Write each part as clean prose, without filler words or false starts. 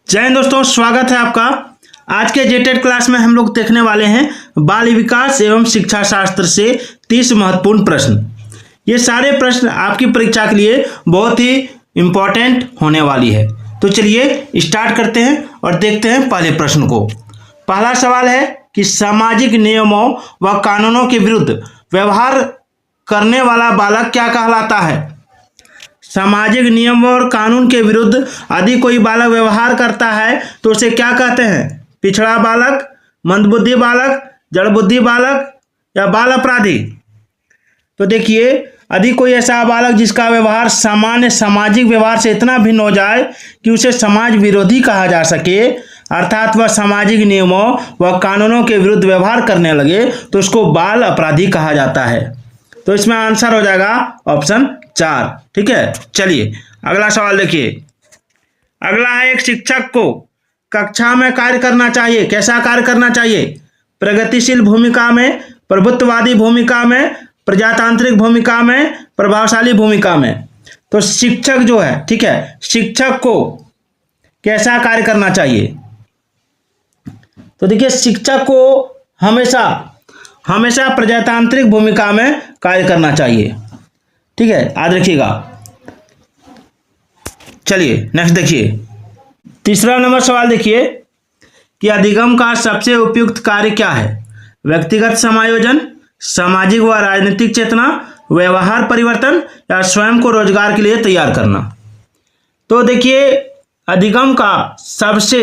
जय हिंद दोस्तों, स्वागत है आपका। आज के जेटेड क्लास में हम लोग देखने वाले हैं बाल विकास एवं शिक्षा शास्त्र से 30 महत्वपूर्ण प्रश्न। ये सारे प्रश्न आपकी परीक्षा के लिए बहुत ही इम्पोर्टेंट होने वाली है। तो चलिए स्टार्ट करते हैं और देखते हैं पहले प्रश्न को। पहला सवाल है कि सामाजिक नियमों व कानूनों के विरुद्ध व्यवहार करने वाला बालक क्या कहलाता है। सामाजिक नियम और कानून के विरुद्ध यदि कोई बालक व्यवहार करता है तो उसे क्या कहते हैं। पिछड़ा बालक, मंदबुद्धि बालक, जड़बुद्धि बालक या बाल अपराधी। तो देखिए, यदि कोई ऐसा बालक जिसका व्यवहार सामान्य सामाजिक व्यवहार से इतना भिन्न हो जाए कि उसे समाज विरोधी कहा जा सके, अर्थात वह सामाजिक नियमों व कानूनों के विरुद्ध व्यवहार करने लगे, तो उसको बाल अपराधी कहा जाता है। तो इसमें आंसर हो जाएगा ऑप्शन 4। ठीक है, चलिए अगला सवाल देखिए। अगला है, एक शिक्षक को कक्षा में कार्य करना चाहिए। कैसा कार्य करना चाहिए? प्रगतिशील भूमिका में, प्रभुत्ववादी भूमिका में, प्रजातांत्रिक भूमिका में, प्रभावशाली भूमिका में। तो शिक्षक जो है, ठीक है, शिक्षक को कैसा कार्य करना चाहिए? तो देखिए, शिक्षक को हमेशा प्रजातांत्रिक भूमिका में कार्य करना चाहिए। ठीक है, याद रखिएगा। चलिए नेक्स्ट देखिए, तीसरा नंबर सवाल देखिए कि अधिगम का सबसे उपयुक्त कार्य क्या है। व्यक्तिगत समायोजन, सामाजिक व राजनीतिक चेतना, व्यवहार परिवर्तन या स्वयं को रोजगार के लिए तैयार करना। तो देखिए, अधिगम का सबसे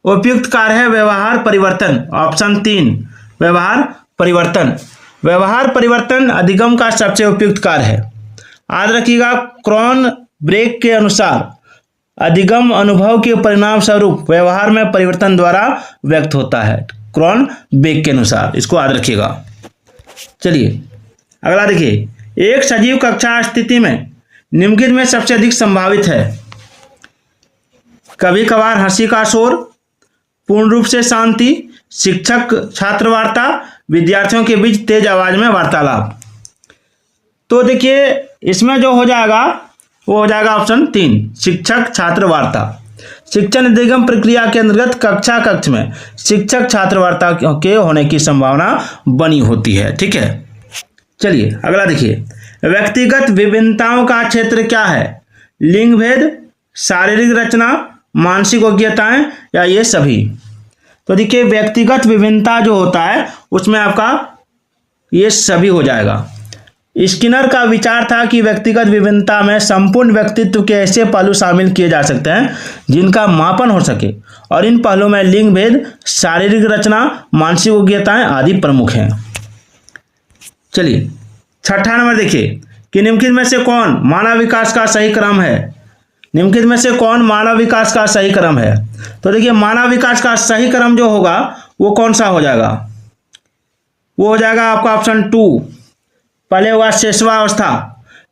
उपयुक्त कार्य है व्यवहार परिवर्तन। ऑप्शन 3 व्यवहार परिवर्तन। व्यवहार परिवर्तन अधिगम का सबसे उपयुक्त कार्य है। याद रखिएगा, क्रॉनबेक के अनुसार अधिगम अनुभव के परिणाम स्वरूप व्यवहार में परिवर्तन द्वारा व्यक्त होता है। क्रॉनबेक के अनुसार, इसको याद रखिएगा। चलिए अगला देखिए, एक सजीव कक्षा स्थिति में निम्नलिखित में सबसे अधिक संभावित है। कभी कभार हंसी का शोर, पूर्ण रूप से शांति, शिक्षक छात्र वार्ता, विद्यार्थियों के बीच तेज आवाज में वार्तालाप। तो देखिए, इसमें जो हो जाएगा वो हो जाएगा ऑप्शन 3 शिक्षक छात्र वार्ता। शिक्षण अधिगम प्रक्रिया के अंतर्गत कक्ष में शिक्षक छात्र वार्ता के होने की संभावना बनी होती है। ठीक है, चलिए अगला देखिए, व्यक्तिगत विभिन्नताओं का क्षेत्र क्या है। लिंग भेद, शारीरिक रचना, मानसिक योग्यताएं या ये सभी। तो देखिए, व्यक्तिगत विभिन्नता जो होता है उसमें आपका ये सभी हो जाएगा। स्किनर का विचार था कि व्यक्तिगत विभिन्नता में संपूर्ण व्यक्तित्व के ऐसे पहलू शामिल किए जा सकते हैं जिनका मापन हो सके, और इन पहलुओं में लिंग भेद, शारीरिक रचना, मानसिक योग्यताएं आदि प्रमुख हैं। चलिए छठा नंबर देखिए कि निम्नलिखित में से कौन मानव विकास का सही क्रम है। निम्नलिखित में से कौन मानव विकास का सही क्रम है? तो देखिए, मानव विकास का सही क्रम जो होगा वो कौन सा हो जाएगा? वो हो जाएगा आपका ऑप्शन 2। पहले होगा शैशवावस्था।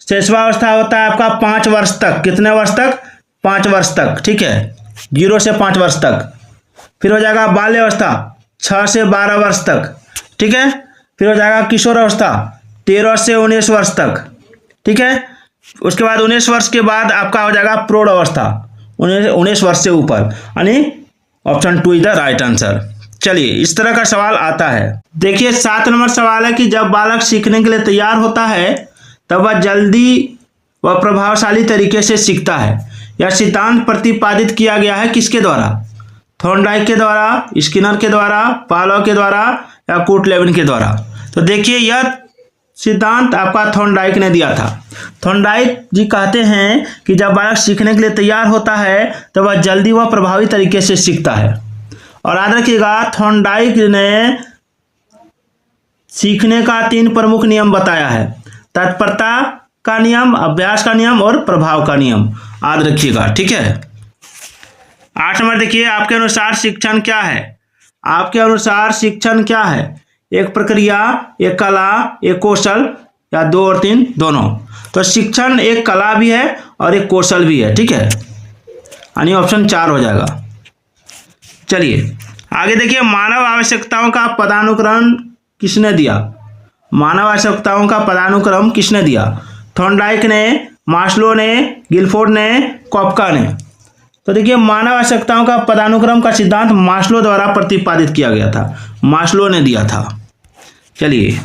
शैशवावस्था होता है आपका 5 वर्ष तक। कितने वर्ष तक? 5 वर्ष तक। ठीक है, 0 से 5 वर्ष तक। फिर हो जाएगा बाल्यावस्था 6 से 12 वर्ष तक। ठीक है, फिर हो जाएगा किशोरावस्था 13 से 19 वर्ष तक। ठीक है, उसके बाद 19 वर्ष के बाद आपका हो जाएगा प्रौढ़ अवस्था 19 वर्ष से ऊपर, यानी option 2 is the right answer. चलिए, इस तरह का सवाल आता है। देखिए 7 नंबर सवाल है कि जब बालक सीखने के लिए तैयार होता है तब वह जल्दी व प्रभावशाली तरीके से सीखता है। यह सिद्धांत प्रतिपादित किया गया है किसके द्वारा? थॉर्नडाइक के द्वारा, स्किनर के द्वारा, पावलोव के द्वारा या कोटलेविन के द्वारा। तो देखिए, यह सिद्धांत आपका थॉर्नडाइक ने दिया था। थॉर्नडाइक जी कहते हैं कि जब बालक सीखने के लिए तैयार होता है तो वह जल्दी व प्रभावी तरीके से सीखता है। और याद रखिएगा, थॉर्नडाइक ने सीखने का 3 प्रमुख नियम बताया है। तत्परता का नियम, अभ्यास का नियम और प्रभाव का नियम। याद रखिएगा। ठीक है, 8 नंबर देखिए, आपके अनुसार शिक्षण क्या है? आपके अनुसार शिक्षण क्या है? एक प्रक्रिया, एक कला, एक कौशल या 2 और 3 दोनों। तो शिक्षण एक कला भी है और एक कौशल भी है। ठीक है, यानी ऑप्शन 4 हो जाएगा। चलिए आगे देखिए, मानव आवश्यकताओं का पदानुक्रम किसने दिया? मानव आवश्यकताओं का पदानुक्रम किसने दिया? थॉर्नडाइक ने, मास्लो ने, गिलफोर्ड ने, कॉपका ने। तो देखिए मानव आवश्यकताओं का पदानुक्रम का सिद्धांत मास्लो द्वारा प्रतिपादित किया गया था, मास्लो ने दिया था। चलिए,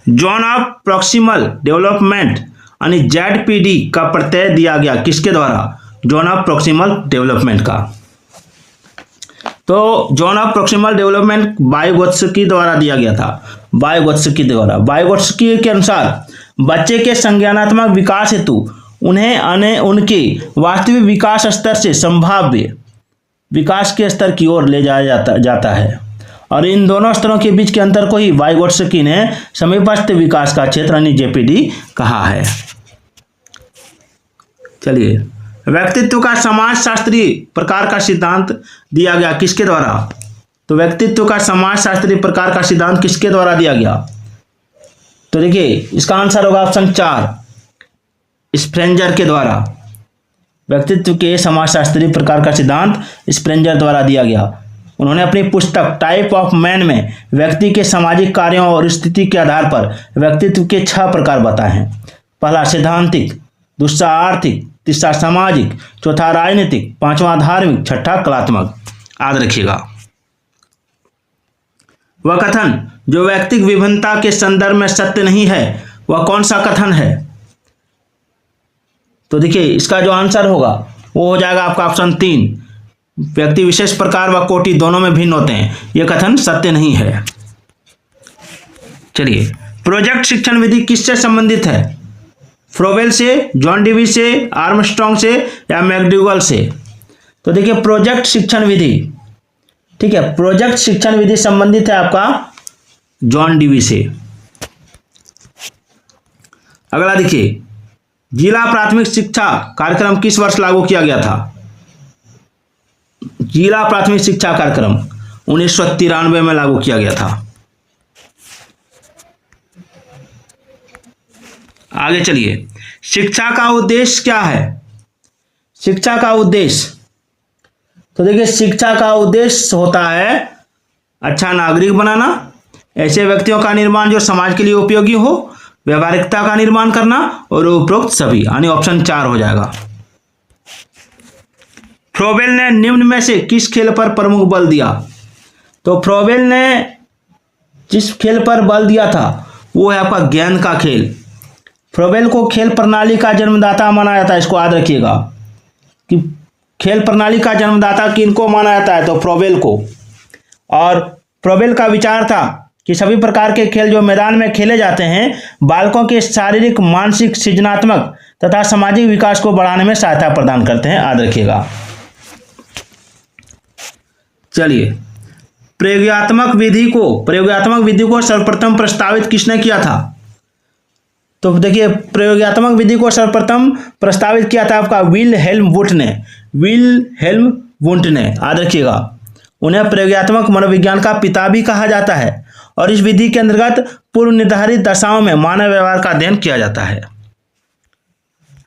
जोन ऑफ प्रॉक्सिमल डेवलपमेंट यानी ZPD का प्रत्यय दिया गया किसके द्वारा? जोन ऑफ प्रॉक्सिमल डेवलपमेंट का। तो zone of proximal development Vygotsky द्वारा दिया गया था, वाइगोत्स्की द्वारा। वाइगोत्स्की के अनुसार बच्चे के संज्ञानात्मक विकास हेतु उन्हें उनके वास्तविक विकास स्तर से संभाव्य विकास के स्तर की ओर ले जाया जाता है, और इन दोनों स्तरों के बीच के अंतर को ही वाइगोत्स्की ने समीपस्थ विकास का क्षेत्र यानी JPD कहा है। चलिए, व्यक्तित्व का समाजशास्त्रीय प्रकार का सिद्धांत दिया गया किसके द्वारा? तो व्यक्तित्व का समाजशास्त्रीय प्रकार का सिद्धांत किसके द्वारा दिया गया? तो देखिए इसका आंसर होगा ऑप्शन 4, स्प्रेंजर के द्वारा। व्यक्तित्व के समाजशास्त्रीय प्रकार का सिद्धांत स्प्रेंजर द्वारा दिया गया। उन्होंने अपनी पुस्तक टाइप ऑफ मैन में व्यक्ति के सामाजिक कार्यों और स्थिति के आधार पर व्यक्तित्व के 6 प्रकार बताए हैं। पहला सिद्धांतिक, दूसरा आर्थिक, तीसरा सामाजिक, चौथा राजनीतिक, पांचवा धार्मिक, छठा कलात्मक। याद रखिएगा। वह कथन जो व्यक्तिक विभिन्नता के संदर्भ में सत्य नहीं है वह कौन सा कथन है? तो देखिए इसका जो आंसर होगा वो हो जाएगा आपका ऑप्शन 3, व्यक्ति विशेष प्रकार व कोटि दोनों में भिन्न होते हैं, यह कथन सत्य नहीं है। चलिए, प्रोजेक्ट शिक्षण विधि किससे संबंधित है? फ्रोबेल से, जॉन डीवी से, आर्मस्ट्रॉन्ग से या मैकडूगल से? तो देखिए प्रोजेक्ट शिक्षण विधि, ठीक है, प्रोजेक्ट शिक्षण विधि संबंधित है आपका जॉन डीवी से। अगला देखिए, जिला प्राथमिक शिक्षा कार्यक्रम किस वर्ष लागू किया गया था? जिला प्राथमिक शिक्षा कार्यक्रम 1993 में लागू किया गया था। आगे चलिए, शिक्षा का उद्देश्य क्या है? शिक्षा का उद्देश्य, तो देखिए शिक्षा का उद्देश्य होता है अच्छा नागरिक बनाना, ऐसे व्यक्तियों का निर्माण जो समाज के लिए उपयोगी हो, व्यवहारिकता का निर्माण करना और उपरोक्त सभी, यानी ऑप्शन 4 हो जाएगा। फ्रोबेल ने निम्न में से किस खेल पर प्रमुख बल दिया? तो फ्रोबेल ने जिस खेल पर बल दिया था वो है आपका गेंद का खेल। फ्रोबेल को खेल प्रणाली का जन्मदाता माना जाता है, इसको याद रखिएगा कि खेल प्रणाली का जन्मदाता किनको माना जाता है? तो फ्रोबेल को। और फ्रोबेल का विचार था कि सभी प्रकार के खेल जो मैदान में खेले जाते हैं बालकों के शारीरिक, मानसिक, सृजनात्मक तथा सामाजिक विकास को बढ़ाने में सहायता प्रदान करते हैं, याद रखिएगा। चलिए, प्रयोगात्मक विधि को सर्वप्रथम प्रस्तावित किसने किया था? तो देखिए प्रयोगात्मक विधि को सर्वप्रथम प्रस्तावित किया था आपका विल्हेल्म वुंट ने, याद रखिएगा। उन्हें प्रयोगात्मक मनोविज्ञान का पिता भी कहा जाता है और इस विधि के अंतर्गत पूर्व निर्धारित दशाओं में मानव व्यवहार का अध्ययन किया जाता है।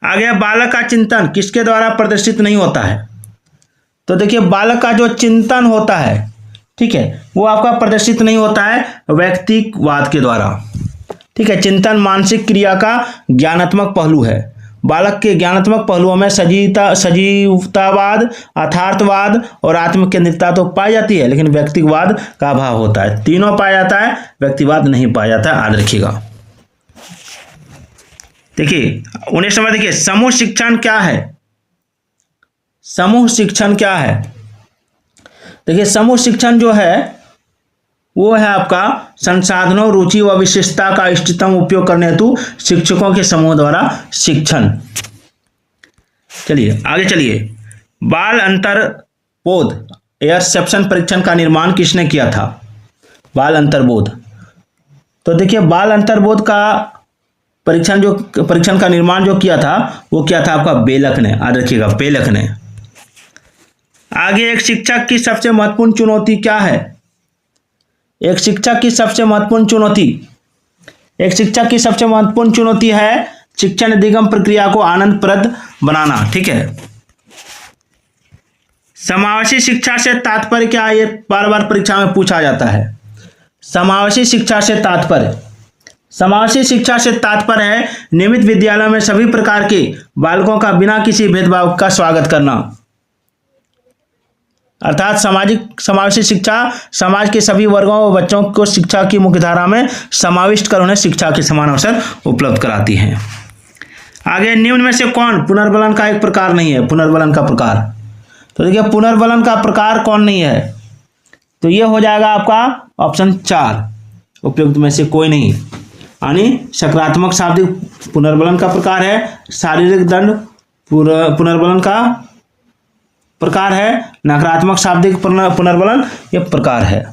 आगे, बालक का चिंतन किसके द्वारा प्रदर्शित नहीं होता है? तो देखिए बालक का जो चिंतन होता है, ठीक है, वो आपका प्रदर्शित नहीं होता है व्यक्तिवाद के द्वारा, ठीक है। चिंतन मानसिक क्रिया का ज्ञानात्मक पहलू है। बालक के ज्ञानात्मक पहलुओं में सजीवतावाद, यथार्थवाद और आत्मकेंद्रितता तो पाई जाती है, लेकिन व्यक्तिवाद का अभाव होता है। तीनों पाया जाता है, व्यक्तिवाद नहीं पाया जाता है, याद रखिएगा। देखिए 19 नंबर, देखिए समूह शिक्षण क्या है? समूह शिक्षण क्या है? देखिए समूह शिक्षण जो है वो है आपका संसाधनों, रुचि व विशेषता का इष्टतम उपयोग करने हेतु शिक्षकों के समूह द्वारा शिक्षण। चलिए आगे चलिए, बाल अंतर्बोध एयरसेप्शन परीक्षण का निर्माण किसने किया था? बाल अंतर्बोध, तो देखिए बाल अंतर्बोध का परीक्षण का निर्माण जो किया था वो क्या था आपका बेलक ने, याद रखिएगा बेलक ने। आगे, एक शिक्षक की सबसे महत्वपूर्ण चुनौती क्या है? एक शिक्षक की सबसे महत्वपूर्ण चुनौती है शिक्षण अधिगम प्रक्रिया को आनंदप्रद बनाना, ठीक है। समावेशी शिक्षा से तात्पर्य क्या है? ये बार बार परीक्षा में पूछा जाता है। समावेशी शिक्षा से तात्पर्य है नियमित विद्यालयों में सभी प्रकार के बालकों का बिना किसी भेदभाव का स्वागत करना। अर्थात सामाजिक समावेशी शिक्षा समाज के सभी वर्गों व बच्चों को शिक्षा की मुख्यधारा में समाविष्ट कर उन्हें शिक्षा के समान अवसर उपलब्ध कराती है। आगे, निम्न में से कौन पुनर्बलन का एक प्रकार नहीं है? पुनर्बलन का प्रकार, तो देखिए पुनर्बलन का प्रकार कौन नहीं है, तो ये हो जाएगा आपका ऑप्शन 4, उपयुक्त में से कोई नहीं। यानी सकारात्मक शाब्दिक पुनर्बलन का प्रकार है, शारीरिक दंड पुनर्बलन का प्रकार है, नकारात्मक शाब्दिक पुनर्बलन ये प्रकार है।